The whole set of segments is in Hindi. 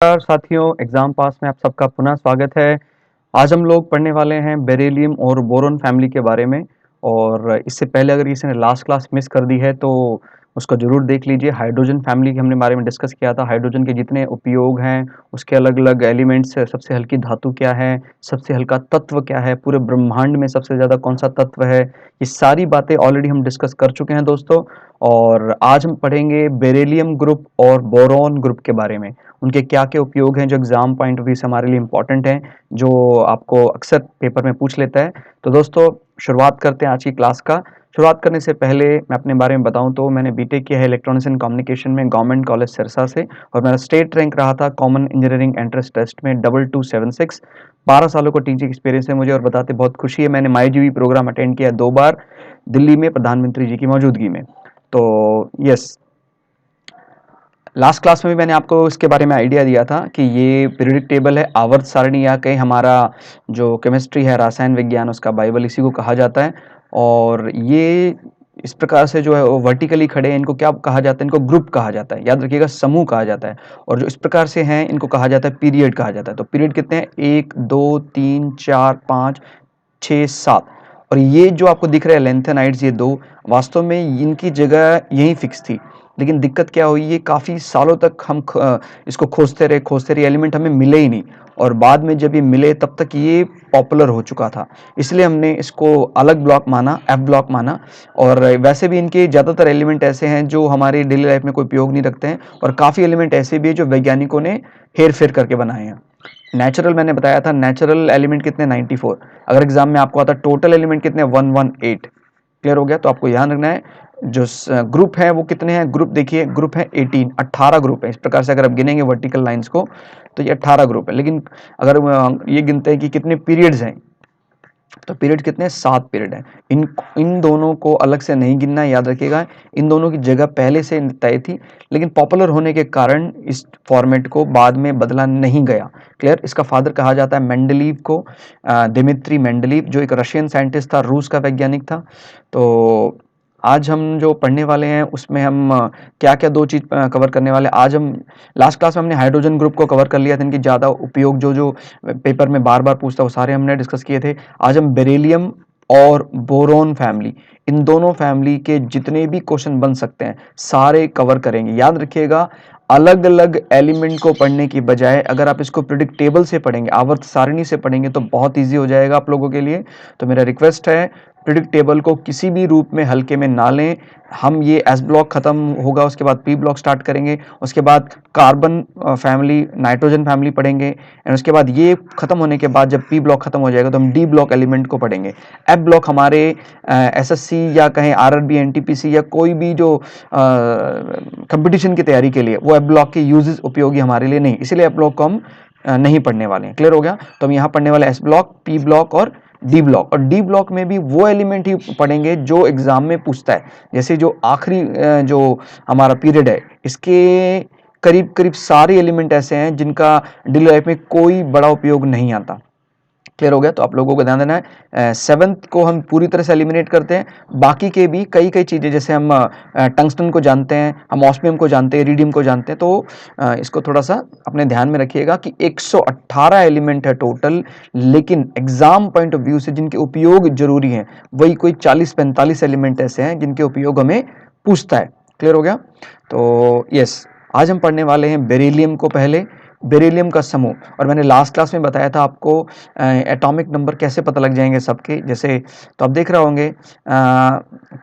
नमस्कार साथियों, एग्जाम पास में आप सबका पुनः स्वागत है। आज हम लोग पढ़ने वाले हैं बेरिलियम और बोरोन फैमिली के बारे में। और इससे पहले अगर किसी ने लास्ट क्लास मिस कर दी है तो उसको ज़रूर देख लीजिए। हाइड्रोजन फैमिली के हमने बारे में डिस्कस किया था। हाइड्रोजन के जितने उपयोग हैं, उसके अलग अलग एलिमेंट्स, सबसे हल्की धातु क्या है, सबसे हल्का तत्व क्या है, पूरे ब्रह्मांड में सबसे ज़्यादा कौन सा तत्व है, ये सारी बातें ऑलरेडी हम डिस्कस कर चुके हैं दोस्तों। और आज हम पढ़ेंगे बेरिलियम ग्रुप और बोरोन ग्रुप के बारे में। उनके क्या क्या उपयोग हैं जो एग्जाम पॉइंट ऑफ व्यू से हमारे लिए इंपॉर्टेंट हैं, जो आपको अक्सर पेपर में पूछ लेता है। तो दोस्तों शुरुआत करते हैं आज की क्लास का। शुरुआत करने से पहले मैं अपने बारे में बताऊं तो मैंने बीटेक किया है इलेक्ट्रॉनिक्स एंड कम्युनिकेशन में गवर्नमेंट कॉलेज सिरसा से। और मेरा स्टेट रैंक रहा था कॉमन इंजीनियरिंग एंट्रेंस टेस्ट में 2276। 12 सालों का टीचिंग एक्सपीरियंस है मुझे और बताते बहुत खुशी है। मैंने माईजीवी प्रोग्राम अटेंड किया 2 बार दिल्ली में प्रधानमंत्री जी की मौजूदगी में। तो यस, लास्ट क्लास में भी मैंने आपको इसके बारे में आइडिया दिया था कि ये पीरियोडिक टेबल है, आवर्त सारणी, या कहीं हमारा जो केमिस्ट्री है, रसायन विज्ञान, उसका बाइबल इसी को कहा जाता है। और ये इस प्रकार से जो है वो वर्टिकली खड़े हैं, इनको क्या कहा जाता है? इनको ग्रुप कहा जाता है, याद रखिएगा, समूह कहा जाता है। और जो इस प्रकार से हैं इनको कहा जाता है पीरियड कहा जाता है। तो पीरियड कितने हैं? 1 2 3 4 5 6 7। और ये जो आपको दिख रहा है लेंथेनाइड्स, ये दो, वास्तव में इनकी जगह यहीं फिक्स थी। लेकिन दिक्कत क्या हुई, ये काफ़ी सालों तक हम इसको खोजते रहे, एलिमेंट हमें मिले ही नहीं। और बाद में जब ये मिले तब तक ये पॉपुलर हो चुका था, इसलिए हमने इसको अलग ब्लॉक माना, एफ ब्लॉक माना। और वैसे भी इनके ज़्यादातर एलिमेंट ऐसे हैं जो हमारी डेली लाइफ में कोई उपयोग नहीं रखते हैं, और काफ़ी एलिमेंट ऐसे भी हैं जो वैज्ञानिकों ने हेर फेर करके बनाए हैं। नेचुरल मैंने बताया था, नेचुरल एलिमेंट कितने? 94। अगर एग्जाम में आपको आता टोटल एलिमेंट कितने? 118। क्लियर हो गया? तो आपको ध्यान रखना है जो ग्रुप है वो कितने हैं। ग्रुप देखिए, ग्रुप है 18, 18 ग्रुप है। इस प्रकार से अगर आप गिनेंगे वर्टिकल लाइंस को तो ये 18 ग्रुप है। लेकिन अगर ये गिनते हैं कि कितने पीरियड्स हैं, तो पीरियड कितने? 7 पीरियड हैं। इन दोनों को अलग से नहीं गिनना है, याद रखिएगा। इन दोनों की जगह पहले से तय थी, लेकिन पॉपुलर होने के कारण इस फॉर्मेट को बाद में बदला नहीं गया। क्लियर? इसका फादर कहा जाता है मेंडलीव को, दिमित्री मेंडलीव, जो एक रशियन साइंटिस्ट था, रूस का वैज्ञानिक था। तो आज हम जो पढ़ने वाले हैं उसमें हम क्या क्या दो चीज़ कवर करने वाले हैं। आज हम लास्ट क्लास में हमने हाइड्रोजन ग्रुप को कवर कर लिया था, इनकी ज़्यादा उपयोग जो जो पेपर में बार बार पूछता है वो सारे हमने डिस्कस किए थे। आज हम बेरिलियम और बोरोन फैमिली, इन दोनों फैमिली के जितने भी क्वेश्चन बन सकते हैं सारे कवर करेंगे। याद रखिएगा, अलग अलग एलिमेंट को पढ़ने की बजाय अगर आप इसको प्रेडिक्ट टेबल से पढ़ेंगे, आवर्त सारणी से पढ़ेंगे, तो बहुत ईजी हो जाएगा आप लोगों के लिए। तो मेरा रिक्वेस्ट है, प्रेडिक्ट टेबल को किसी भी रूप में हल्के में ना लें। हम ये एस ब्लॉक खत्म होगा, उसके बाद पी ब्लॉक स्टार्ट करेंगे, उसके बाद कार्बन फैमिली, नाइट्रोजन फैमिली पढ़ेंगे, एंड उसके बाद ये खत्म होने के बाद जब पी ब्लॉक खत्म हो जाएगा तो हम डी ब्लॉक एलिमेंट को पढ़ेंगे। एफ ब्लॉक हमारे एसएससी या कहें आरआरबी, एनटीपीसी या कोई भी जो कंपटीशन की तैयारी के लिए, वो एफ ब्लॉक के यूजेस उपयोगी हमारे लिए नहीं, इसलिए एफ ब्लॉक को हम नहीं पढ़ने वाले हैं। क्लियर हो गया? तो हम यहाँ पढ़ने वाले एस ब्लॉक, पी ब्लॉक और डी ब्लॉक। और डी ब्लॉक में भी वो एलिमेंट ही पढ़ेंगे जो एग्जाम में पूछता है। जैसे जो आखिरी जो हमारा पीरियड है, इसके करीब करीब सारे एलिमेंट ऐसे हैं जिनका डेली लाइफ में कोई बड़ा उपयोग नहीं आता। क्लियर हो गया? तो आप लोगों को ध्यान देना है, 7th को हम पूरी तरह से एलिमिनेट करते हैं। बाकी के भी कई कई चीज़ें, जैसे हम टंगस्टन को जानते हैं, हम ऑस्मियम को जानते हैं, इरिडियम को जानते हैं। तो इसको थोड़ा सा अपने ध्यान में रखिएगा कि 118 एलिमेंट है टोटल, लेकिन एग्जाम पॉइंट ऑफ व्यू से जिनके उपयोग जरूरी हैं वही कोई 40-45 एलिमेंट ऐसे हैं जिनके उपयोग हमें पूछता है। क्लियर हो गया? तो यस, आज हम पढ़ने वाले हैं बेरिलियम को पहले, बेरिलियम का समूह। और मैंने लास्ट क्लास में बताया था आपको एटॉमिक नंबर कैसे पता लग जाएंगे सबके। जैसे तो आप देख रहे होंगे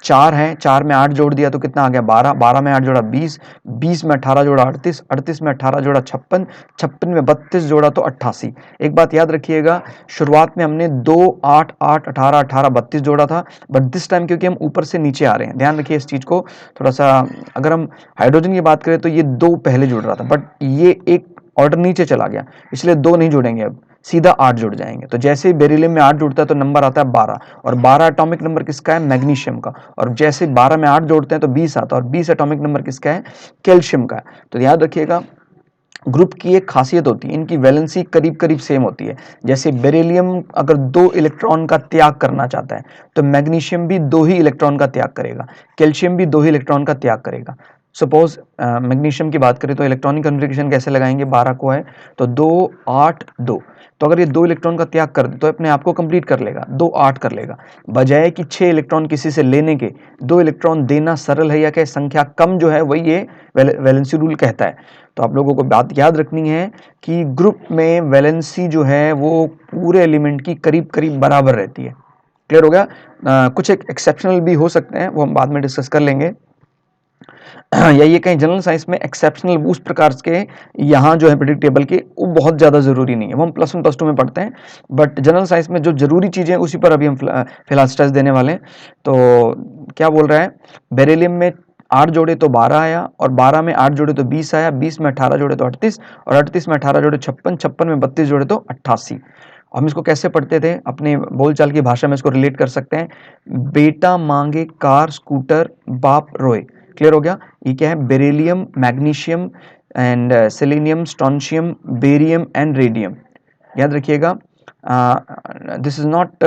4 है, 4 में 8 जोड़ दिया तो कितना आ गया? 12, 12 में 8 जोड़ा 20, 20 में 18 जोड़ा 38, 38 में 18 जोड़ा 56, 56 में 32 जोड़ा तो 88। एक बात याद रखिएगा, शुरुआत में हमने 2 8 8 18 18 32 जोड़ा था, बट दिस टाइम क्योंकि हम ऊपर से नीचे आ रहे हैं, ध्यान रखिए इस चीज़ को थोड़ा सा। अगर हम हाइड्रोजन की बात करें तो ये 2 पहले जुड़ रहा था, बट ये एक ऑर्डर नीचे चला गया, इसलिए 2 नहीं जुड़ेंगे, अब सीधा 8 जुड़ जाएंगे। तो जैसे ही बेरिलियम में 8 जुड़ता है तो नंबर आता है 12, और 12 एटॉमिक नंबर किसका है? मैग्नीशियम का। और जैसे 12 में 8 जोड़ते हैं तो 20 आता है, और 20 एटॉमिक नंबर किसका है? कैल्शियम का है। तो याद रखिएगा, ग्रुप की एक खासियत होती है, इनकी वैलेंसी करीब करीब सेम होती है। जैसे बेरिलियम अगर 2 इलेक्ट्रॉन का त्याग करना चाहता है तो मैग्नीशियम भी 2 ही इलेक्ट्रॉन का त्याग करेगा, कैल्शियम भी 2 ही इलेक्ट्रॉन का त्याग करेगा। सपोज मैग्नीशियम की बात करें तो इलेक्ट्रॉनिक कन्फिग्रेशन कैसे लगाएंगे, 12 को है तो 2 8 2, तो अगर ये 2 इलेक्ट्रॉन का त्याग कर दे तो अपने आप को कंप्लीट कर लेगा, 2 8 कर लेगा। बजाय कि 6 इलेक्ट्रॉन किसी से लेने के 2 इलेक्ट्रॉन देना सरल है, या क्या संख्या कम जो है वही ये वैलेंसी रूल कहता है। तो आप लोगों को बात याद रखनी है कि ग्रुप में वैलेंसी जो है वो पूरे एलिमेंट की करीब करीब बराबर रहती है। क्लियर हो गया? कुछ एक एक्सेप्शनल भी हो सकते हैं, वो हम बाद में डिस्कस कर लेंगे। या ये कहीं जनरल साइंस में एक्सेप्शनल उस प्रकार के यहाँ जो है प्रेडिक्टेबल के, वो बहुत ज़्यादा ज़रूरी नहीं है, वो हम +1 +2 में पढ़ते हैं। बट जनरल साइंस में जो ज़रूरी चीज़ें उसी पर अभी हम फिलहाल स्ट्रेस देने वाले हैं। तो क्या बोल रहा है, बेरिलियम में 8 जोड़े तो 12 आया, और 12 में 8 जोड़े तो 20 आया, 20 में 18 जोड़े तो 38, और 38 में 18 जोड़े 56, 56 में 32 जोड़े तो 88। हम इसको कैसे पढ़ते थे, अपने बोलचाल की भाषा में इसको रिलेट कर सकते हैं, बेटा मांगे कार स्कूटर बाप रोए। क्लियर हो गया? ये क्या है, beryllium, magnesium and selenium, strontium, barium and radium. याद रखिएगा, this is not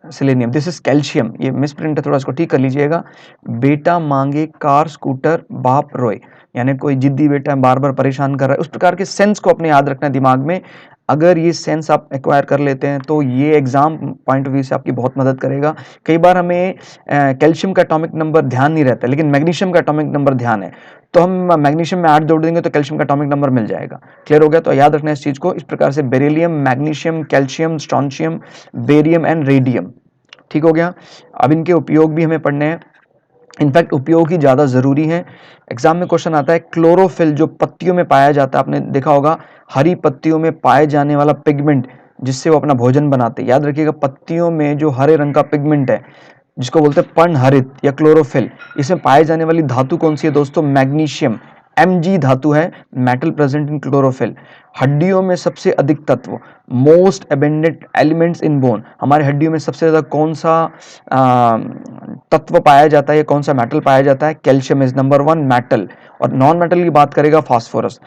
selenium, this is calcium. ये मिसप्रिंट है, थोड़ा इसको ठीक कर लीजिएगा। बेटा मांगे कार स्कूटर बाप रोए, यानी कोई जिद्दी बेटा बार बार परेशान कर रहा है, उस प्रकार के सेंस को अपने याद रखना है दिमाग में। अगर ये सेंस आप एक्वायर कर लेते हैं तो ये एग्जाम पॉइंट ऑफ व्यू से आपकी बहुत मदद करेगा। कई बार हमें कैल्शियम का एटॉमिक नंबर ध्यान नहीं रहता, लेकिन मैग्नीशियम का एटॉमिक नंबर ध्यान है, तो हम मैग्नीशियम में 8 जोड़ देंगे तो कैल्शियम का एटॉमिक नंबर मिल जाएगा। क्लियर हो गया? तो याद रखना है इस चीज को। इस प्रकार से beryllium, magnesium, calcium, strontium, barium and radium. ठीक हो गया? अब इनके उपयोग भी हमें पढ़ने हैं, इनफैक्ट उपयोग ही ज़्यादा ज़रूरी है। एग्जाम में क्वेश्चन आता है, क्लोरोफिल जो पत्तियों में पाया जाता है, आपने देखा होगा हरी पत्तियों में पाए जाने वाला पिगमेंट जिससे वो अपना भोजन बनाते हैं। याद रखिएगा, पत्तियों में जो हरे रंग का पिगमेंट है जिसको बोलते हैं पर्णहरित या क्लोरोफिल, इसमें पाए जाने वाली धातु कौन सी है दोस्तों? मैग्नीशियम, Mg धातु है, मेटल प्रेजेंट इन क्लोरोफिल। हड्डियों में सबसे अधिक तत्व, most abundant elements in bone, हमारे हड्डियों में सबसे ज्यादा कौन सा तत्व पाया जाता है, कौन सा मेटल पाया जाता है? Calcium is number 1 metal. और नॉन मेटल की बात करेगा फास्फोरस।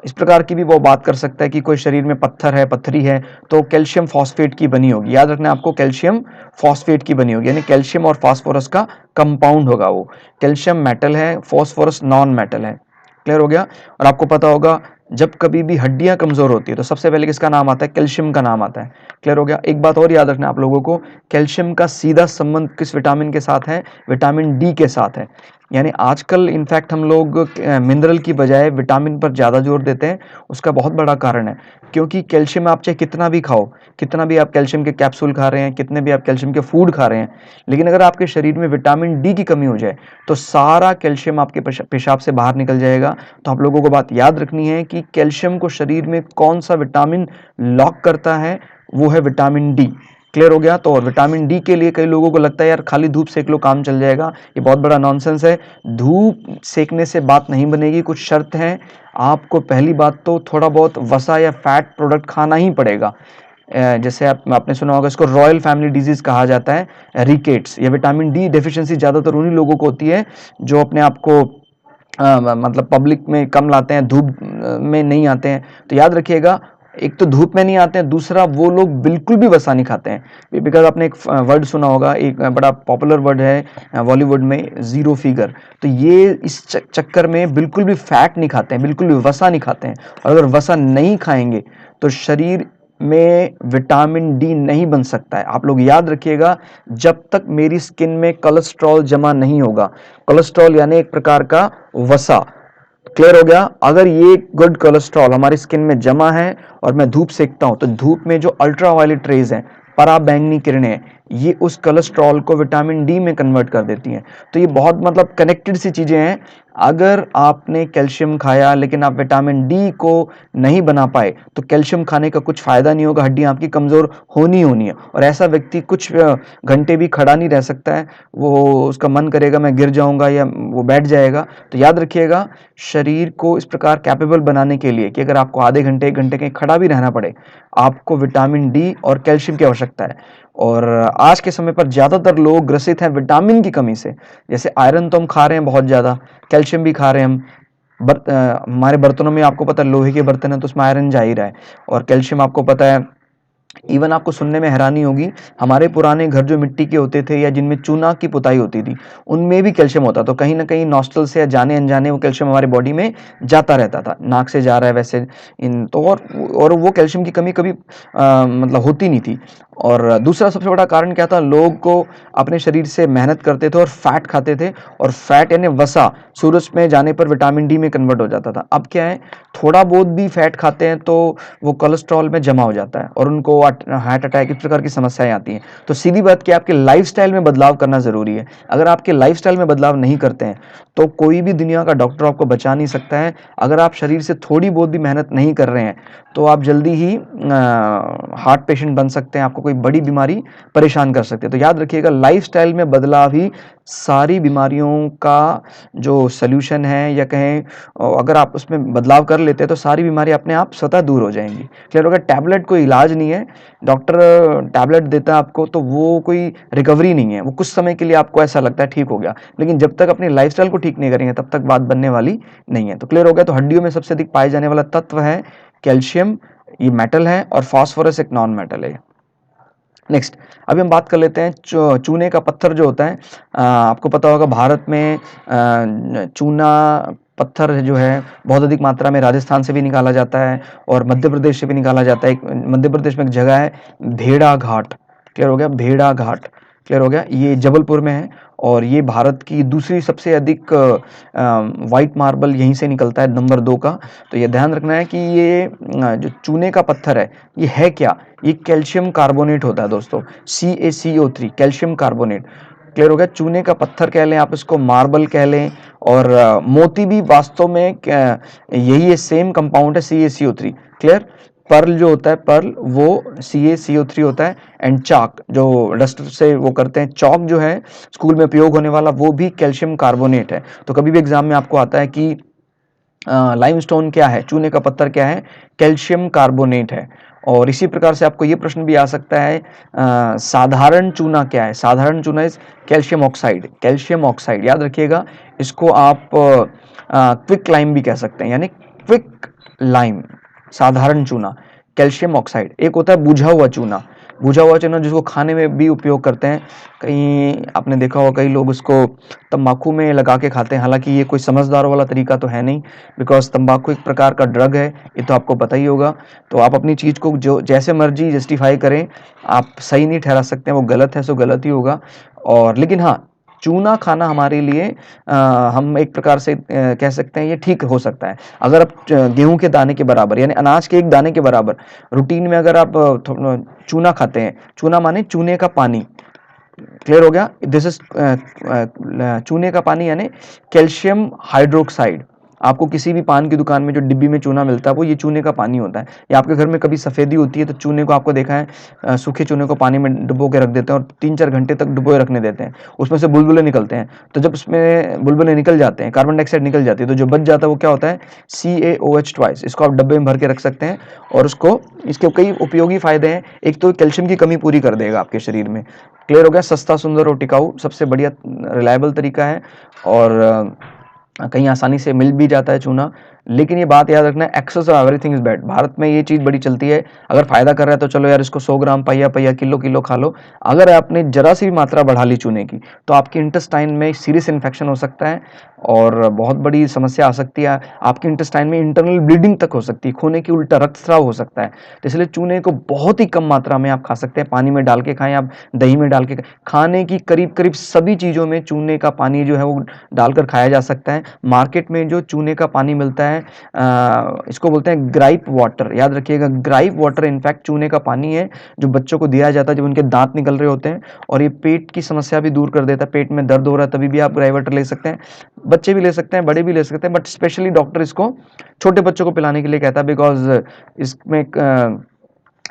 इस प्रकार की भी वो बात कर सकता है कि कोई शरीर में पत्थर है, पत्थरी है, तो कैल्शियम फॉस्फेट की बनी होगी। याद रखना है आपको, कैल्शियम फॉस्फेट की बनी होगी, यानी कैल्शियम और फास्फोरस का कंपाउंड होगा वो। कैल्शियम मेटल है, फास्फोरस नॉन मेटल है। क्लियर हो गया? और आपको पता होगा, जब कभी भी हड्डियां कमजोर होती है तो सबसे पहले किसका नाम आता है? कैल्शियम का नाम आता है। क्लियर हो गया? एक बात और याद रखना आप लोगों को, कैल्शियम का सीधा संबंध किस विटामिन के साथ है? विटामिन डी के साथ है। यानी आजकल इनफैक्ट हम लोग मिनरल की बजाय विटामिन पर ज़्यादा जोर देते हैं। उसका बहुत बड़ा कारण है, क्योंकि कैल्शियम आप चाहे कितना भी खाओ, कितना भी आप कैल्शियम के कैप्सूल खा रहे हैं, कितने भी आप कैल्शियम के फूड खा रहे हैं, लेकिन अगर आपके शरीर में विटामिन डी की कमी हो जाए तो सारा कैल्शियम आपके पेशाब से बाहर निकल जाएगा। तो आप लोगों को बात याद रखनी है कि कैल्शियम को शरीर में कौन सा विटामिन लॉक करता है? वो है विटामिन डी। क्लियर हो गया? तो और विटामिन डी के लिए कई लोगों को लगता है यार खाली धूप सेक लो काम चल जाएगा, ये बहुत बड़ा नॉनसेंस है। धूप सेकने से बात नहीं बनेगी, कुछ शर्त हैं। आपको पहली बात तो थोड़ा बहुत वसा या फैट प्रोडक्ट खाना ही पड़ेगा। जैसे आपने सुना होगा, इसको रॉयल फैमिली डिजीज कहा जाता है, रिकेट्स। ये विटामिन डी डेफिशिएंसी ज़्यादातर उन्हीं लोगों को होती है जो अपने आप को मतलब पब्लिक में कम लाते हैं, धूप में नहीं आते हैं। तो याद रखिएगा, एक तो धूप में नहीं आते हैं, दूसरा वो लोग बिल्कुल भी वसा नहीं खाते हैं। बिकॉज आपने एक वर्ड सुना होगा, एक बड़ा पॉपुलर वर्ड है बॉलीवुड में, जीरो फिगर। तो ये इस चक्कर में बिल्कुल भी फैट नहीं खाते हैं, बिल्कुल भी वसा नहीं खाते हैं। और अगर वसा नहीं खाएंगे तो शरीर में विटामिन डी नहीं बन सकता है। आप लोग याद रखिएगा, जब तक मेरी स्किन में कोलेस्ट्रॉल जमा नहीं होगा, कोलेस्ट्रॉल यानी एक प्रकार का वसा। क्लियर हो गया? अगर ये गुड कोलेस्ट्रॉल हमारी स्किन में जमा है और मैं धूप सेकता हूं, तो धूप में जो अल्ट्रावायलेट रेज हैं, पराबैंगनी किरणें हैं, ये उस कोलेस्ट्रॉल को विटामिन डी में कन्वर्ट कर देती हैं। तो ये बहुत मतलब कनेक्टेड सी चीजें हैं। अगर आपने कैल्शियम खाया लेकिन आप विटामिन डी को नहीं बना पाए तो कैल्शियम खाने का कुछ फायदा नहीं होगा, हड्डियां आपकी कमजोर होनी होनी है। और ऐसा व्यक्ति कुछ घंटे भी खड़ा नहीं रह सकता है, वो उसका मन करेगा मैं गिर जाऊंगा या वो बैठ जाएगा। तो याद रखिएगा, शरीर को इस प्रकार कैपेबल बनाने के लिए कि अगर आपको आधे घंटे 1 घंटे कहीं खड़ा भी रहना पड़े, आपको विटामिन डी और कैल्शियम की आवश्यकता है। और आज के समय पर ज़्यादातर लोग ग्रसित हैं विटामिन की कमी से। जैसे आयरन तो हम खा रहे हैं बहुत ज़्यादा, कैल्शियम भी खा रहे हैं हम। हमारे बर्तनों में आपको पता है लोहे के बर्तन है तो उसमें आयरन जा ही रहा है, और कैल्शियम आपको पता है इवन आपको सुनने में हैरानी होगी, हमारे पुराने घर जो मिट्टी के होते थे या जिनमें चूना की पुताई होती थी, उनमें भी कैल्शियम होता, तो कहीं न कहीं नॉस्ट्रल से या जाने अनजाने वो कैल्शियम हमारे बॉडी में जाता रहता था। नाक से जा रहा है वैसे इन तो और वो कैल्शियम की कमी कभी मतलब होती नहीं थी। और दूसरा सबसे बड़ा कारण क्या था, लोग को अपने शरीर से मेहनत करते थे और फैट खाते थे, और फैट यानी वसा सूरज में जाने पर विटामिन डी में कन्वर्ट हो जाता था। अब क्या है, थोड़ा बहुत भी फैट खाते हैं तो वो कोलेस्ट्रॉल में जमा हो जाता है और उनको हार्ट अटैक इस प्रकार की समस्याएं आती हैं। तो सीधी बात कि आपके लाइफस्टाइल में बदलाव करना ज़रूरी है। अगर आपके लाइफस्टाइल में बदलाव नहीं करते हैं तो कोई भी दुनिया का डॉक्टर आपको बचा नहीं सकता है। अगर आप शरीर से थोड़ी बहुत भी मेहनत नहीं कर रहे हैं तो आप जल्दी ही हार्ट पेशेंट बन सकते हैं, आपको कोई बड़ी बीमारी परेशान कर सकते हैं। तो याद रखिएगा, लाइफस्टाइल में बदलाव ही सारी बीमारियों का जो सल्यूशन है, या कहें अगर आप उसमें बदलाव कर लेते हैं तो सारी बीमारी अपने आप स्वतः दूर हो जाएंगी। क्लियर होगा, टैबलेट कोई इलाज नहीं है। डॉक्टर टैबलेट देता है आपको तो वो कोई रिकवरी नहीं है, वो कुछ समय के लिए आपको ऐसा लगता है ठीक हो गया, लेकिन जब तक अपनी लाइफस्टाइल को ठीक नहीं करेंगे तब तक बात बनने वाली नहीं है। तो क्लियर हो गया। तो हड्डियों में सबसे अधिक पाए जाने वाला तत्व है कैल्शियम, ये मेटल है, और फास्फोरस एक नॉन मेटल है। नेक्स्ट, अभी हम बात कर लेते हैं चूने का पत्थर जो होता है। आपको पता होगा भारत में चूना पत्थर जो है बहुत अधिक मात्रा में राजस्थान से भी निकाला जाता है और मध्य प्रदेश से भी निकाला जाता है। मध्य प्रदेश में एक जगह है भेड़ा घाट, क्लियर हो गया, भेड़ा घाट, क्लियर हो गया, ये जबलपुर में है और ये भारत की दूसरी सबसे अधिक वाइट मार्बल यहीं से निकलता है, नंबर 2 का। तो ये ध्यान रखना है कि ये जो चूने का पत्थर ये है क्या, ये कैल्शियम कार्बोनेट होता है दोस्तों, CaCO3 कैल्शियम कार्बोनेट। क्लियर हो गया, चूने का पत्थर कह लें, आप इसको मार्बल कह लें, और मोती भी वास्तव में यही है, सेम कंपाउंड है CaCO3। क्लियर, पर्ल जो होता है, पर्ल वो CaCO3 होता है, एंड चाक जो डस्टर से वो करते हैं, चौक जो है स्कूल में उपयोग होने वाला, वो भी कैल्शियम कार्बोनेट है। तो कभी भी एग्जाम में आपको आता है कि लाइमस्टोन क्या है, चूने का पत्थर क्या है, कैल्शियम कार्बोनेट है। और इसी प्रकार से आपको ये प्रश्न भी आ सकता है, साधारण चूना क्या है, साधारण चूना is calcium oxide, calcium oxide याद रखिएगा। इसको आप क्विक लाइम भी कह सकते हैं, यानी क्विक लाइम, साधारण चूना, कैल्शियम ऑक्साइड। एक होता है बुझा हुआ चूना, बुझा हुआ चूना जिसको खाने में भी उपयोग करते हैं, कहीं आपने देखा होगा कई लोग उसको तंबाकू में लगा के खाते हैं, हालांकि ये कोई समझदार वाला तरीका तो है नहीं, बिकॉज तंबाकू एक प्रकार का ड्रग है, ये तो आपको पता ही होगा। तो आप अपनी चीज़ को जो जैसे मर्जी जस्टिफाई करें, आप सही नहीं ठहरा सकते हैं, वो गलत है सो गलत ही होगा। और लेकिन हाँ, चूना खाना हमारे लिए हम एक प्रकार से कह सकते हैं ये ठीक हो सकता है। अगर आप गेहूं के दाने के बराबर यानी अनाज के एक दाने के बराबर रूटीन में अगर आप चूना खाते हैं, चूना माने चूने का पानी, क्लियर हो गया, दिस इज चूने का पानी यानी कैल्शियम हाइड्रोक्साइड। आपको किसी भी पान की दुकान में जो डिब्बी में चूना मिलता है वो ये चूने का पानी होता है। या आपके घर में कभी सफ़ेदी होती है तो चूने को आपको देखा है सूखे चूने को पानी में डुबो के रख देते हैं और 3-4 घंटे तक डुबोए रखने देते हैं, उसमें से बुलबुले निकलते हैं। तो जब उसमें बुलबुले निकल जाते हैं, कार्बन डाइऑक्साइड निकल जाती है, तो जो बच जाता है वो क्या होता है, CaOH ट्वाइस। इसको आप डब्बे में भर के रख सकते हैं और उसको, इसके कई उपयोगी फायदे हैं। एक तो कैल्शियम की कमी पूरी कर देगा आपके शरीर में, क्लियर हो गया, सस्ता सुंदर और टिकाऊ सबसे बढ़िया रिलायबल तरीका है, और कहीं आसानी से मिल भी जाता है चूना। लेकिन ये बात याद रखना, excess of everything is bad. Bharat में ये चीज़ बड़ी चलती है, अगर फायदा कर रहा है तो चलो यार इसको 100 ग्राम, पहिया पहिया, किलो किलो खा लो। अगर आपने जरा सी भी मात्रा बढ़ा ली चूने की तो आपके इंटेस्टाइन में सीरियस इन्फेक्शन हो सकता है और बहुत बड़ी समस्या आ सकती है। आपके इंटेस्टाइन में इंटरनल ब्लीडिंग तक हो सकती है, खून की उल्टा रक्तस्राव हो सकता है। तो इसलिए चूने को बहुत ही कम मात्रा में आप खा सकते हैं, पानी में डाल के खाएं, आप दही में डाल के खाने की करीब करीब सभी चीज़ों में चूने का पानी जो है वो डालकर खाया जा सकता है। मार्केट में जो चूने का पानी मिलता है इसको बोलते हैं ग्राइप वाटर, याद रखिएगा, ग्राइप वाटर इनफैक्ट चूने का पानी है जो बच्चों को दिया जाता है जब उनके दांत निकल रहे होते हैं, और ये पेट की समस्या भी दूर कर देता है। पेट में दर्द हो रहा है तभी भी आप ग्राइप वाटर ले सकते हैं, बच्चे भी ले सकते हैं, बड़े भी ले सकते हैं, बट स्पेशली डॉक्टर इसको छोटे बच्चों को पिलाने के लिए कहता है, बिकॉज इसमें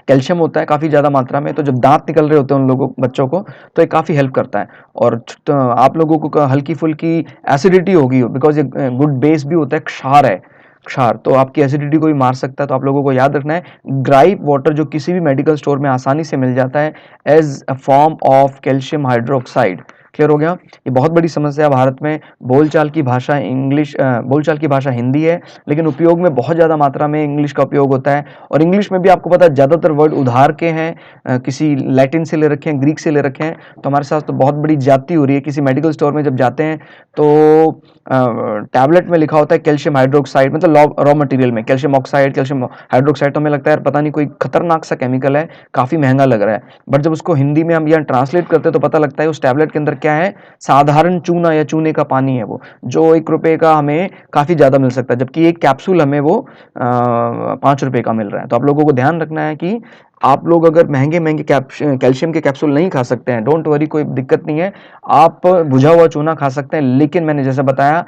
कैल्शियम होता है काफ़ी ज़्यादा मात्रा में। तो जब दांत निकल रहे होते हैं उन लोगों बच्चों को, तो ये काफ़ी हेल्प करता है। और तो आप लोगों को हल्की फुल्की एसिडिटी होगी, बिकॉज ये गुड बेस भी होता है, क्षार है, क्षार तो आपकी एसिडिटी को भी मार सकता है। तो आप लोगों को याद रखना है, ग्राइप वाटर जो किसी भी मेडिकल स्टोर में आसानी से मिल जाता है as a form of calcium hydroxide, clear हो गया? ये बहुत बड़ी समस्या है भारत में। बोलचाल की भाषा इंग्लिश, बोलचाल की भाषा हिंदी है, लेकिन उपयोग में बहुत ज़्यादा मात्रा में इंग्लिश का उपयोग होता है। और इंग्लिश में भी आपको पता है ज़्यादातर वर्ड उधार के हैं, किसी लैटिन से ले रखे हैं, ग्रीक से ले रखे हैं। तो हमारे साथ तो बहुत बड़ी ज्यादती हो रही है। किसी मेडिकल स्टोर में जब जाते हैं तो टैबलेट में लिखा होता है कैल्शियम हाइड्रोक्साइड, मतलब रॉ मटेरियल में कैल्शियम ऑक्साइड, कैल्शियम हाइड्रोक्साइड, तो हमें लगता है यार पता नहीं कोई खतरनाक सा केमिकल है, काफी महंगा लग रहा है। बट जब उसको हिंदी में हम यहाँ ट्रांसलेट करते हैं तो पता लगता है उस टैबलेट के अंदर क्या है, साधारण चूना या चूने का पानी है वो, जो 1 रुपए का हमें काफी ज्यादा मिल सकता है, जबकि एक कैप्सूल हमें वो 5 रुपए का मिल रहा है। तो आप लोगों को ध्यान रखना है कि आप लोग अगर महंगे महंगे कैल्शियम के कैप्सूल नहीं खा सकते हैं, डोंट वरी, कोई दिक्कत नहीं है, आप बुझा हुआ चूना खा सकते हैं। लेकिन मैंने जैसे बताया,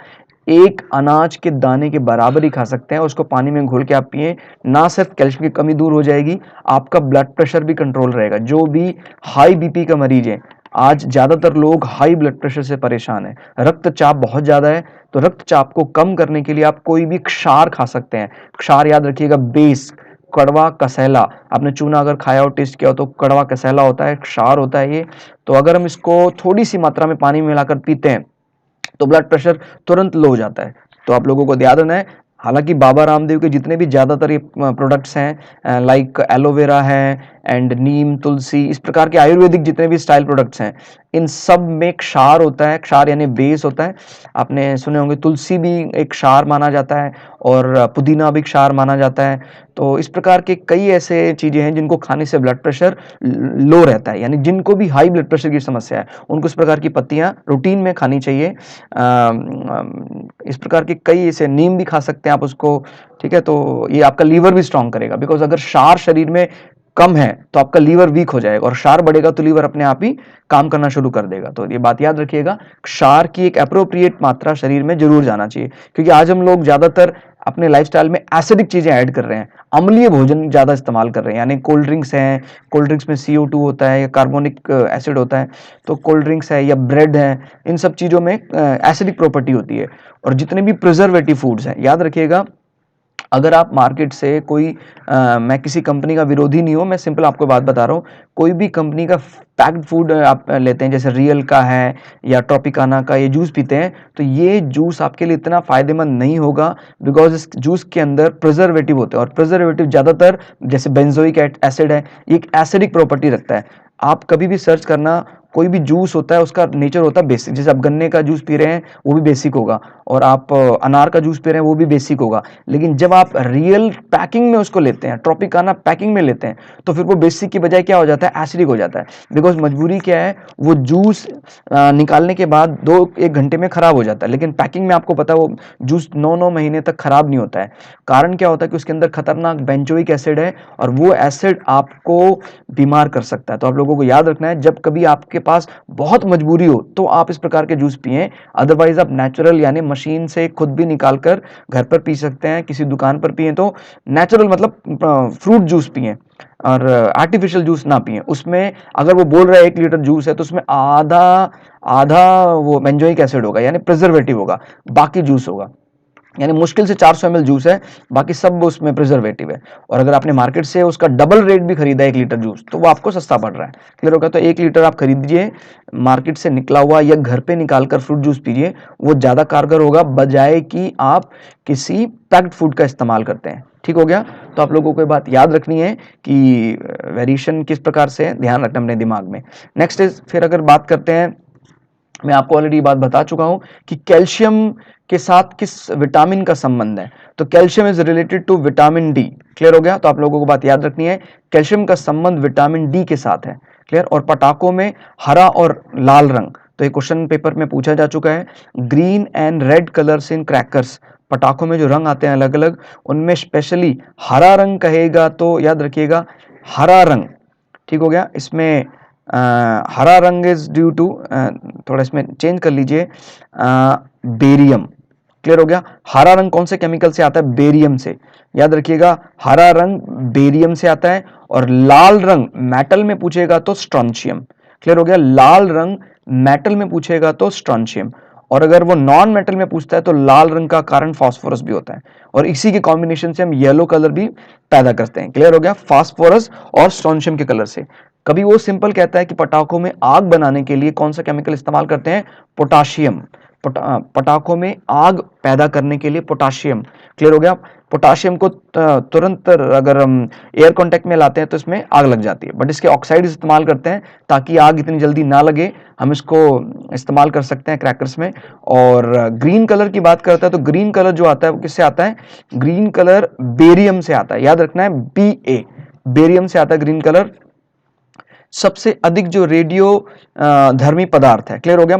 एक अनाज के दाने के बराबर ही खा सकते हैं, उसको पानी में घोल के आप पिए, ना सिर्फ कैल्शियम की कमी दूर हो जाएगी, आपका ब्लड प्रेशर भी कंट्रोल रहेगा। जो भी हाई बीपी का मरीज है, आज ज्यादातर लोग हाई ब्लड प्रेशर से परेशान है, रक्तचाप बहुत ज्यादा है, तो रक्तचाप को कम करने के लिए आप कोई भी क्षार खा सकते हैं। क्षार याद रखिएगा, बेस, कड़वा कसैला, आपने चूना अगर खाया हो, टेस्ट किया हो, तो कड़वा कसैला होता है, क्षार होता है ये। तो अगर हम इसको थोड़ी सी मात्रा में पानी में मिलाकर पीते हैं तो ब्लड प्रेशर तुरंत लो हो जाता है। तो आप लोगों को ध्यान देना है। हालांकि बाबा रामदेव के जितने भी ज़्यादातर ये प्रोडक्ट्स हैं, लाइक एलोवेरा है एंड नीम, तुलसी, इस प्रकार के आयुर्वेदिक जितने भी स्टाइल प्रोडक्ट्स हैं, इन सब में क्षार होता है। क्षार यानी बेस होता है। आपने सुने होंगे तुलसी भी एक क्षार माना जाता है और पुदीना भी क्षार माना जाता है। तो इस प्रकार के कई ऐसे चीज़ें हैं जिनको खाने से ब्लड प्रेशर लो रहता है, यानी जिनको भी हाई ब्लड प्रेशर की समस्या है उनको इस प्रकार की पत्तियां रूटीन में खानी चाहिए। इस प्रकार के कई ऐसे, नीम भी खा सकते हैं आप उसको, ठीक है? तो ये आपका लीवर भी स्ट्रांग करेगा, बिकॉज अगर क्षार शरीर में कम है तो आपका लीवर वीक हो जाएगा, और क्षार बढ़ेगा तो लीवर अपने आप ही काम करना शुरू कर देगा। तो ये बात याद रखिएगा, क्षार की एक एप्रोप्रिएट मात्रा शरीर में जरूर जाना चाहिए, क्योंकि आज हम लोग ज्यादातर अपने लाइफस्टाइल में एसिडिक चीजें ऐड कर रहे हैं, अम्लीय भोजन ज्यादा इस्तेमाल कर रहे हैं, यानी कोल्ड ड्रिंक्स हैं, कोल्ड ड्रिंक्स में CO2 होता है या कार्बोनिक एसिड होता है, तो कोल्ड ड्रिंक्स है या ब्रेड है, इन सब चीजों में एसिडिक प्रॉपर्टी होती है। और जितने भी प्रिजर्वेटिव फूड्स हैं, याद रखिएगा, अगर आप मार्केट से कोई मैं किसी कंपनी का विरोधी नहीं हूँ, मैं सिंपल आपको बात बता रहा हूँ, कोई भी कंपनी का पैक्ड फूड आप लेते हैं, जैसे रियल का है या ट्रॉपिकाना का, ये जूस पीते हैं, तो ये जूस आपके लिए इतना फायदेमंद नहीं होगा, बिकॉज इस जूस के अंदर प्रिजर्वेटिव होते हैं, और प्रिजर्वेटिव ज़्यादातर जैसे बेंजोइक एसिड है, ये एक एसिडिक प्रॉपर्टी रखता है। आप कभी भी सर्च करना, कोई भी जूस होता है उसका नेचर होता है बेसिक, जैसे आप गन्ने का जूस पी रहे हैं वो भी बेसिक होगा, और आप अनार का जूस पी रहे हैं वो भी बेसिक होगा। लेकिन जब आप रियल पैकिंग में उसको लेते हैं, ट्रॉपिकाना पैकिंग में लेते हैं, तो फिर वो बेसिक की बजाय क्या हो जाता है, एसिडिक हो जाता है। बिकॉज मजबूरी क्या है, वो जूस निकालने के बाद 2-1 घंटे में खराब हो जाता है, लेकिन पैकिंग में आपको पता है वो जूस 9-9 महीने तक खराब नहीं होता है। कारण क्या होता है कि उसके अंदर खतरनाक बेंजोइक एसिड है, और वो एसिड आपको बीमार कर सकता है। तो आप लोगों को याद रखना है, जब कभी आपके पास बहुत मजबूरी हो तो आप इस प्रकार के जूस पिएं, अदरवाइज आप नेचुरल यानी मशीन से खुद भी निकाल कर घर पर पी सकते हैं, किसी दुकान पर पिए तो नेचुरल, मतलब फ्रूट जूस पिएं, और आर्टिफिशियल जूस ना पिएं। उसमें अगर वो बोल रहा है 1 लीटर जूस है तो उसमें आधा आधा वो बेंजोइक एसिड होगा, यानी प्रिजर्वेटिव होगा, बाकी जूस होगा, यानी मुश्किल से 400 ml जूस है, बाकी सब उसमें प्रिजर्वेटिव है। और अगर आपने मार्केट से उसका डबल रेट भी खरीदा 1 लीटर जूस, तो वो आपको सस्ता पड़ रहा है। क्लियर होगा? तो 1 लीटर आप खरीदिए मार्केट से निकला हुआ, या घर पे निकालकर फ्रूट जूस पीजिए, वो ज्यादा कारगर होगा, बजाय कि आप किसी पैक्ड फूड का इस्तेमाल करते हैं। ठीक हो गया? तो आप लोगों को ये बात याद रखनी है कि वेरिएशन किस प्रकार से ध्यान रखना अपने दिमाग में। नेक्स्ट इज, फिर अगर बात करते हैं, मैं आपको ऑलरेडी बात बता चुका हूं कि कैल्शियम के साथ किस विटामिन का संबंध है। तो calcium is related to vitamin D. Clear हो गया? तो आप लोगों को बात याद रखनी है, कैल्शियम का संबंध विटामिन डी के साथ है। क्लियर? और पटाखों में हरा और लाल रंग, तो ये क्वेश्चन पेपर में पूछा जा चुका है, green and red colours in crackers, पटाखों में जो रंग आते हैं अलग अलग, उनमें स्पेशली हरा रंग कहेगा तो याद रखिएगा हरा रंग। ठीक हो गया? इसमें हरा रंग इज ड्यू टू, थोड़ा इसमें चेंज कर लीजिए, बेरियम। क्लियर हो गया? हरा रंग कौन से केमिकल से आता है? बेरियम से। याद रखिएगा, हरा रंग बेरियम से आता है, और लाल रंग मेटल में पूछेगा तो स्ट्रोंशियम। क्लियर हो गया? लाल रंग मेटल में पूछेगा तो स्ट्रोंशियम, और अगर वो नॉन मेटल में पूछता है तो लाल रंग का कारण फास्फोरस भी होता है, और इसी के कॉम्बिनेशन से हम येलो कलर भी पैदा करते हैं। क्लियर हो गया? फास्फोरस और स्ट्रोंशियम के कलर से। कभी वो सिंपल कहता है कि पटाखों में आग बनाने के लिए कौन सा केमिकल इस्तेमाल करते हैं, पोटाशियम। पटाखों में आग पैदा करने के लिए पोटाशियम। क्लियर हो गया। पोटाशियम को तुरंत अगर हम एयर कांटेक्ट में लाते हैं तो इसमें आग लग जाती है, बट इसके ऑक्साइड इस्तेमाल करते हैं ताकि आग इतनी जल्दी ना लगे, हम इसको इस्तेमाल कर सकते हैं क्रैकर्स में। और ग्रीन कलर की बात करता है तो ग्रीन कलर जो आता है वो किससे आता है, ग्रीन कलर बेरियम से आता है, याद रखना है, BA, बेरियम से आता है ग्रीन कलर। सबसे अधिक जो रेडियो धर्मी पदार्थ है, क्लियर हो गया,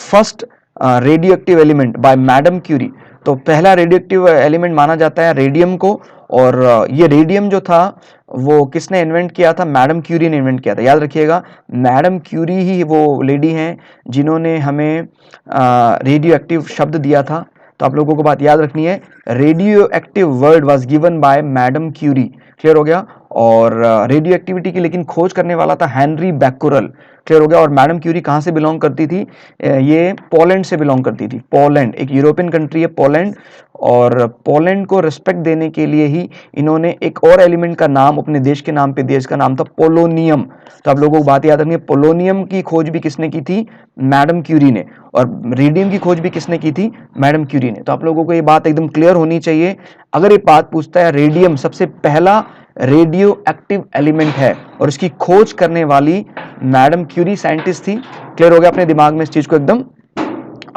first radioactive element by madam Curie, तो पहला रेडियो एक्टिव एलिमेंट माना जाता है रेडियम को। और ये रेडियम जो था वो किसने इन्वेंट किया था, मैडम क्यूरी ने इन्वेंट किया था, याद रखिएगा। मैडम क्यूरी ही वो लेडी हैं जिन्होंने हमें रेडियो एक्टिव शब्द दिया था। तो आप लोगों को बात याद रखनी है, radioactive word was given by madam Curie, clear हो गया। और रेडियो एक्टिविटी की लेकिन खोज करने वाला था हेनरी बैकुरल, क्लियर हो गया। और मैडम क्यूरी कहाँ से बिलोंग करती थी, ये पोलैंड से बिलोंग करती थी। पोलैंड एक यूरोपियन कंट्री है, पोलैंड। और पोलैंड को रिस्पेक्ट देने के लिए ही इन्होंने एक और एलिमेंट का नाम अपने देश के नाम पे दिया, इसका नाम था पोलोनियम। तो आप लोगों को बात याद रखनी है, पोलोनियम की खोज भी किसने की थी, मैडम क्यूरी ने। और रेडियम की खोज भी किसने की थी, मैडम क्यूरी ने। तो आप लोगों को ये बात एकदम क्लियर होनी चाहिए। अगर ये बात पूछता है रेडियम सबसे पहला रेडियो एक्टिव एलिमेंट है और इसकी खोज करने वाली मैडम क्यूरी साइंटिस्ट थी, क्लियर हो गया। अपने दिमाग में इस चीज को एकदम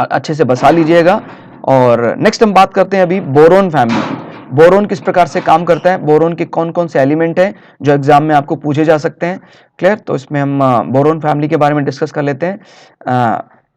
अच्छे से बसा लीजिएगा। और नेक्स्ट हम बात करते हैं अभी बोरोन फैमिली की। बोरोन किस प्रकार से काम करता है, बोरोन के कौन कौन से एलिमेंट हैं जो एग्जाम में आपको पूछे जा सकते हैं, क्लियर। तो इसमें हम बोरोन फैमिली के बारे में डिस्कस कर लेते हैं।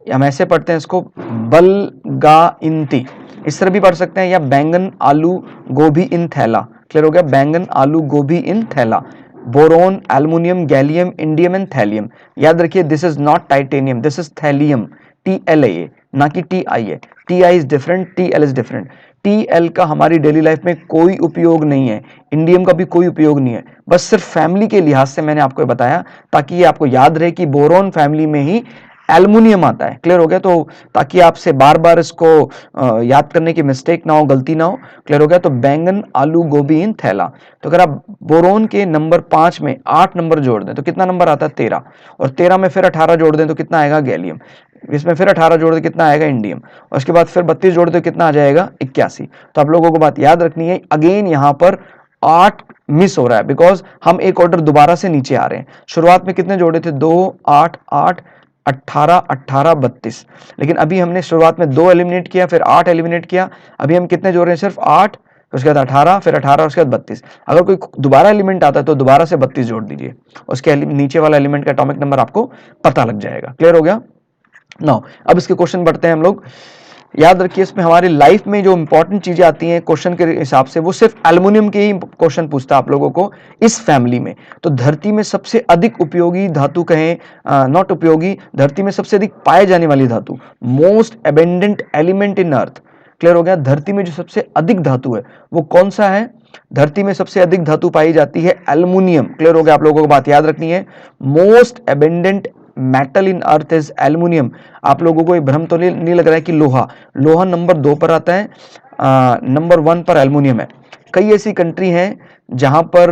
हम ऐसे पढ़ते हैं इसको, बलगाइंती, इस तरह भी पढ़ सकते हैं, या बैंगन आलू गोभी इन थैला, क्लियर हो गया, बैंगन आलू गोभी इन थैला। Boron, aluminium, gallium, indium and thallium. याद रखिए this is not titanium, this is thallium, TLA, ना कि TI है। TI is different, TL is different. TL का हमारी डेली लाइफ में कोई उपयोग नहीं है, इंडियम का भी कोई उपयोग नहीं है, बस सिर्फ फैमिली के लिहाज से मैंने आपको बताया ताकि ये आपको याद रहे कि बोरोन फैमिली में ही एल्युमिनियम आता है, क्लियर हो गया। तो ताकि आपसे बार बार इसको याद करने की मिस्टेक ना हो, गलती ना हो, क्लियर हो गया। तो बैंगन आलू गोभी इन थैला। तो अगर आप बोरोन के नंबर 5 में 8 नंबर जोड़ दें तो कितना नंबर आता है, 13। और 13 में फिर 18 जोड़ दें तो कितना आएगा, गैलियम। इसमें फिर 18 जोड़ दे कितना आएगा, इंडियम। और उसके बाद फिर 32 जोड़ दे कितना आ जाएगा, 81। तो आप लोगों को बात याद रखनी है, अगेन यहां पर 8 मिस हो रहा है बिकॉज हम एक ऑर्डर दोबारा से नीचे आ रहे हैं। शुरुआत में कितने जोड़े थे, 2 8 8 18 18 32, लेकिन अभी हमने शुरुआत में 2 एलिमिनेट किया, फिर 8 एलिमिनेट किया, अभी हम कितने जोड़ रहे हैं, सिर्फ 8, उसके बाद 18, फिर 18, उसके बाद 32। अगर कोई दोबारा एलिमेंट आता है तो दोबारा से 32 जोड़ दीजिए, उसके नीचे वाला एलिमेंट का एटॉमिक नंबर आपको पता लग जाएगा, क्लियर हो गया। नाउ अब इसके क्वेश्चन बढ़ते हैं हम लोग। याद रखिए इसमें हमारी लाइफ में जो इंपॉर्टेंट चीजें आती हैं क्वेश्चन के हिसाब से, वो सिर्फ एल्युमिनियम के ही क्वेश्चन पूछता है आप लोगों को इस फैमिली में। तो धरती में सबसे अधिक उपयोगी धातु कहें, नॉट उपयोगी, धरती में सबसे अधिक पाए जाने वाली धातु, most abundant element in earth, clear हो गया। धरती में जो सबसे अधिक धातु है वो कौन सा है, धरती में सबसे अधिक धातु पाई जाती है एल्युमिनियम, क्लियर हो गया। आप लोगों को बात याद रखनी है, most abundant metal in earth is aluminium. आप लोगों को ये भ्रम तो नहीं लग रहा है कि लोहा, लोहा नंबर 2 पर आता है, नंबर 1 पर एल्युमिनियम है। कई ऐसी कंट्री हैं जहां पर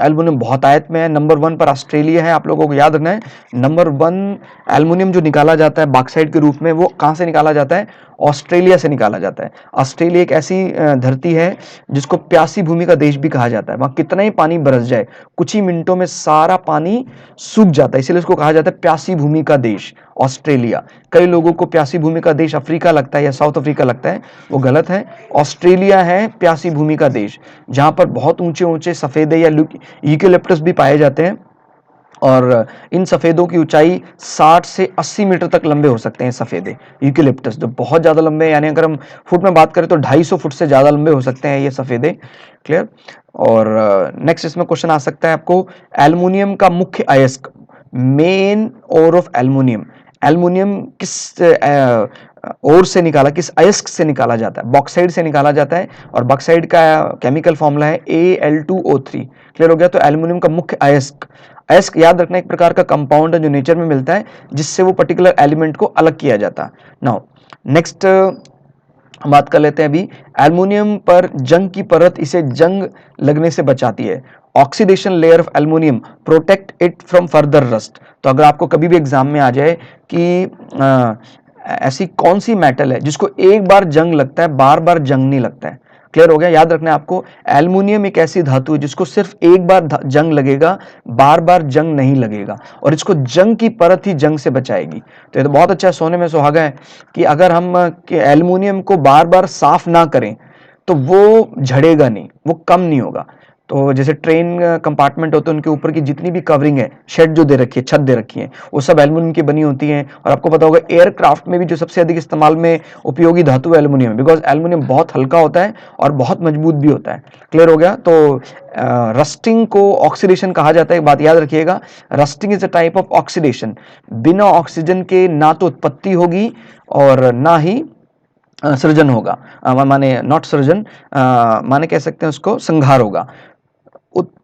एल्युमिनियम बहुत आयत में है। नंबर 1 पर ऑस्ट्रेलिया है, आप लोगों को याद रखना है। नंबर 1 एल्युमिनियम जो निकाला जाता है बॉक्साइट के रूप में, वो कहां से निकाला जाता है, ऑस्ट्रेलिया से निकाला जाता है। ऑस्ट्रेलिया एक ऐसी धरती है जिसको प्यासी भूमि का देश भी कहा जाता है। वहां कितना ही पानी बरस जाए, कुछ ही मिनटों में सारा पानी सूख जाता है, इसीलिए उसको कहा जाता है प्यासी भूमि का देश ऑस्ट्रेलिया। कई लोगों को प्यासी भूमि का देश अफ्रीका लगता है या साउथ अफ्रीका लगता है, वो गलत है। ऑस्ट्रेलिया है प्यासी भूमि का देश, जहां पर बहुत ऊंचे ऊंचे सफेदे या यूकेलिप्टस भी पाए जाते हैं। और इन सफेदों की ऊंचाई 60 से 80 मीटर तक लंबे हो सकते हैं। सफेदे यूकेलिप्टस जो बहुत ज्यादा लंबे हैं, यानी अगर हम फुट में बात करें तो 250 फुट से ज्यादा लंबे हो सकते हैं ये सफेदे, क्लियर। और नेक्स्ट इसमें क्वेश्चन आ सकता है आपको, एल्युमिनियम का मुख्य अयस्क, main ore of aluminium, aluminium किस ओर से निकाला, किस अयस्क से निकाला जाता है, बॉक्साइड से निकाला जाता है। और बॉक्साइड का केमिकल फॉर्मूला है Al2O3, क्लियर हो गया। तो एल्युमिनियम का मुख्य अयस्क, अयस्क याद रखना एक प्रकार का कंपाउंड है जो नेचर में मिलता है, जिससे वो पर्टिकुलर एलिमेंट को अलग किया जाता है। नाउ नेक्स्ट हम बात कर लेते हैं अभी एल्युमिनियम पर जंग की परत इसे जंग लगने से बचाती है। Oxidation layer of aluminium protect it from further rust. तो अगर आपको कभी भी एग्जाम में आ जाए कि ऐसी कौन सी मेटल है जिसको एक बार जंग लगता है, बार बार जंग नहीं लगता है। क्लियर हो गया? याद रखना है आपको, एल्युमिनियम एक ऐसी धातु है जिसको सिर्फ एक बार जंग लगेगा, बार बार जंग नहीं लगेगा, और इसको जंग की परत ही जंग से बचाएगी। तो ये तो बहुत अच्छा सोने में सुहागा है कि अगर हम एल्युमिनियम को बार बार साफ ना करें तो वो झड़ेगा नहीं, वो कम नहीं होगा। तो जैसे ट्रेन कंपार्टमेंट होते हैं, उनके ऊपर की जितनी भी कवरिंग है, शेड जो दे रखी है, छत दे रखी है, वो सब एल्युमिनियम की बनी होती हैं। और आपको पता होगा एयरक्राफ्ट में भी जो सबसे अधिक इस्तेमाल में उपयोगी धातु है एल्युमिनियम, बिकॉज एल्युमिनियम बहुत हल्का होता है और बहुत मजबूत भी होता है। क्लियर हो गया? तो रस्टिंग को ऑक्सीडेशन कहा जाता है, एक बात याद रखिएगा, rusting is a type of oxidation. बिना ऑक्सीजन के ना तो उत्पत्ति होगी और ना ही सृजन होगा, माने नॉट सृजन, माने कह सकते हैं उसको संघार होगा।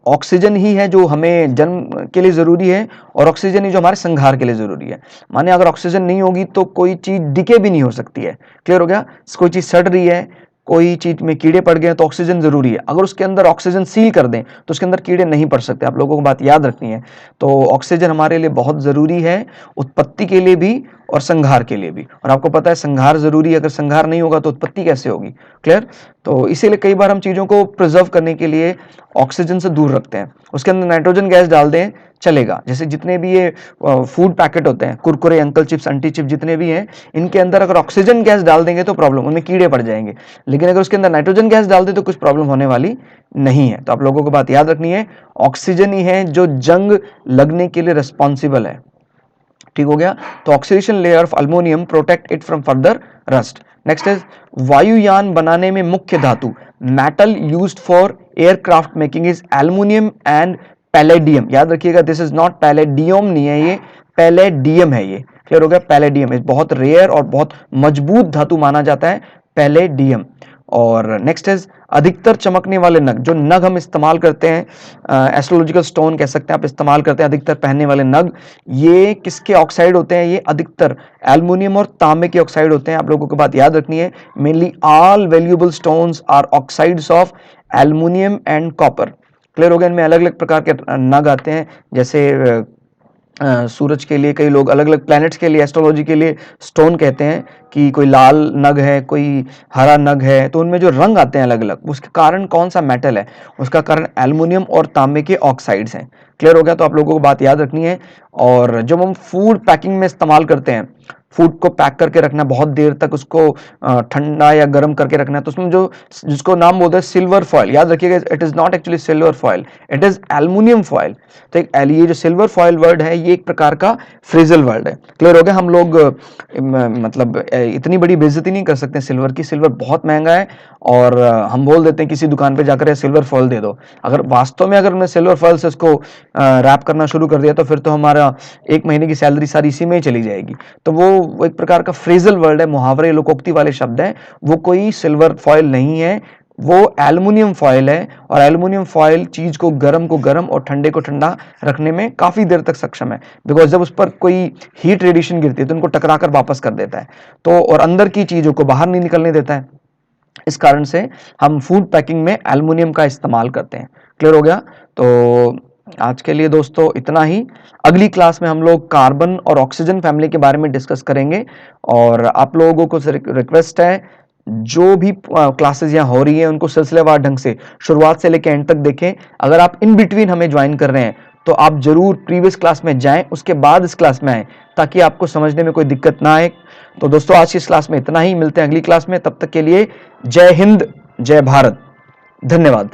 ऑक्सीजन ही है जो हमें जन्म के लिए जरूरी है, और ऑक्सीजन ही जो हमारे संघार के लिए जरूरी है। माने अगर ऑक्सीजन नहीं होगी तो कोई चीज डिके भी नहीं हो सकती है। क्लियर हो गया? कोई चीज सड़ रही है, कोई चीज में कीड़े पड़ गए तो ऑक्सीजन जरूरी है। अगर उसके अंदर ऑक्सीजन सील कर दें तो उसके अंदर कीड़े नहीं पड़ सकते। आप लोगों को बात याद रखनी है। तो ऑक्सीजन हमारे लिए बहुत जरूरी है, उत्पत्ति के लिए भी और संघार के लिए भी। और आपको पता है संघार जरूरी है, अगर संघार नहीं होगा तो उत्पत्ति कैसे होगी? क्लियर? तो इसीलिए कई बार हम चीजों को प्रिजर्व करने के लिए ऑक्सीजन से दूर रखते हैं, उसके अंदर नाइट्रोजन गैस डाल दें चलेगा। जैसे जितने भी ये फूड पैकेट होते हैं, Kurkure, uncle chips, aunty chips, जितने भी हैं, इनके अंदर अगर ऑक्सीजन गैस डाल देंगे तो प्रॉब्लम, उनमें कीड़े पड़ जाएंगे। लेकिन अगर उसके अंदर नाइट्रोजन गैस डाल दे तो कुछ प्रॉब्लम होने वाली नहीं है। तो आप लोगों को बात याद रखनी है, ऑक्सीजन ही है जो जंग लगने के लिए रिस्पॉन्सिबल है। ठीक हो गया? तो oxidation layer of aluminium protect it from further rust. Next is वायुयान बनाने में मुख्य धातु, metal used for aircraft making is aluminium and palladium. याद रखिएगा, दिस इज नॉट पैलेडियम, नहीं है ये, पैलेडियम है ये। क्लियर हो गया? पैलेडियम बहुत रेयर और बहुत मजबूत धातु माना जाता है, पैलेडियम। और नेक्स्ट इज अधिकतर चमकने वाले नग, जो नग हम इस्तेमाल करते हैं, एस्ट्रोलॉजिकल स्टोन कह सकते हैं आप, इस्तेमाल करते हैं अधिकतर पहनने वाले नग, ये किसके ऑक्साइड होते हैं? ये अधिकतर एल्युमिनियम और तांबे के ऑक्साइड होते हैं। आप लोगों को बात याद रखनी है, mainly all valuable stones are oxides of aluminium and copper. Clear हो गया? इनमें अलग अलग प्रकार के नग आते हैं, जैसे सूरज के लिए कई लोग अलग अलग प्लैनेट्स के लिए, एस्ट्रोलॉजी के लिए स्टोन कहते हैं कि कोई लाल नग है, कोई हरा नग है, तो उनमें जो रंग आते हैं अलग अलग, उसके कारण कौन सा मेटल है? उसका कारण एल्युमिनियम और तांबे के ऑक्साइड्स हैं। क्लियर हो गया? तो आप लोगों को बात याद रखनी है। और जब हम फूड पैकिंग में इस्तेमाल करते हैं, फूड को पैक करके रखना, बहुत देर तक उसको ठंडा या गर्म करके रखना है, तो उसमें जो जिसको नाम बोलते हैं सिल्वर फॉयल, याद रखिएगा, it is not actually silver foil, it is aluminium foil. तो ये जो सिल्वर फॉयल वर्ड है, ये एक प्रकार का फ्रेजल वर्ड है। क्लियर हो गया? हम लोग मतलब इतनी बड़ी बेइज्जती नहीं कर सकते सिल्वर की, सिल्वर बहुत महंगा है, और हम बोल देते हैं किसी दुकान पे जाकर सिल्वर फॉयल दे दो। अगर वास्तव में अगर हमने सिल्वर फॉयल से इसको रैप करना शुरू कर दिया तो फिर तो हमारा एक महीने की सैलरी सारी इसी में ही चली जाएगी। तो वो एक प्रकार का फ्रेजल वर्ड है, मुहावरे, लोकोक्ति वाले शब्द है, वो कोई सिल्वर फॉयल नहीं है, वो एल्युमिनियम फॉयल है। और एल्युमिनियम फॉयल चीज को गर्म और ठंडे को ठंडा रखने में काफी देर तक सक्षम है, बिकॉज जब उस पर कोई हीट रेडिएशन गिरती है तो उनको टकराकर वापस कर देता है, तो और अंदर की चीजों को बाहर नहीं निकलने देता है। इस कारण से हम फूड पैकिंग में एल्युमिनियम का इस्तेमाल करते हैं। क्लियर हो गया? तो आज के लिए दोस्तों इतना ही। अगली क्लास में हम लोग कार्बन और ऑक्सीजन फैमिली के बारे में डिस्कस करेंगे। और आप लोगों को रिक्वेस्ट है, जो भी क्लासेस यहाँ हो रही है उनको सिलसिलेवार ढंग से शुरुआत से लेकर एंड तक देखें। अगर आप इन बिटवीन हमें ज्वाइन कर रहे हैं तो आप जरूर प्रीवियस क्लास में जाएं, उसके बाद इस क्लास में आए, ताकि आपको समझने में कोई दिक्कत ना आए। तो दोस्तों आज की इस क्लास में इतना ही, मिलते हैं अगली क्लास में, तब तक के लिए जय हिंद, जय भारत, धन्यवाद।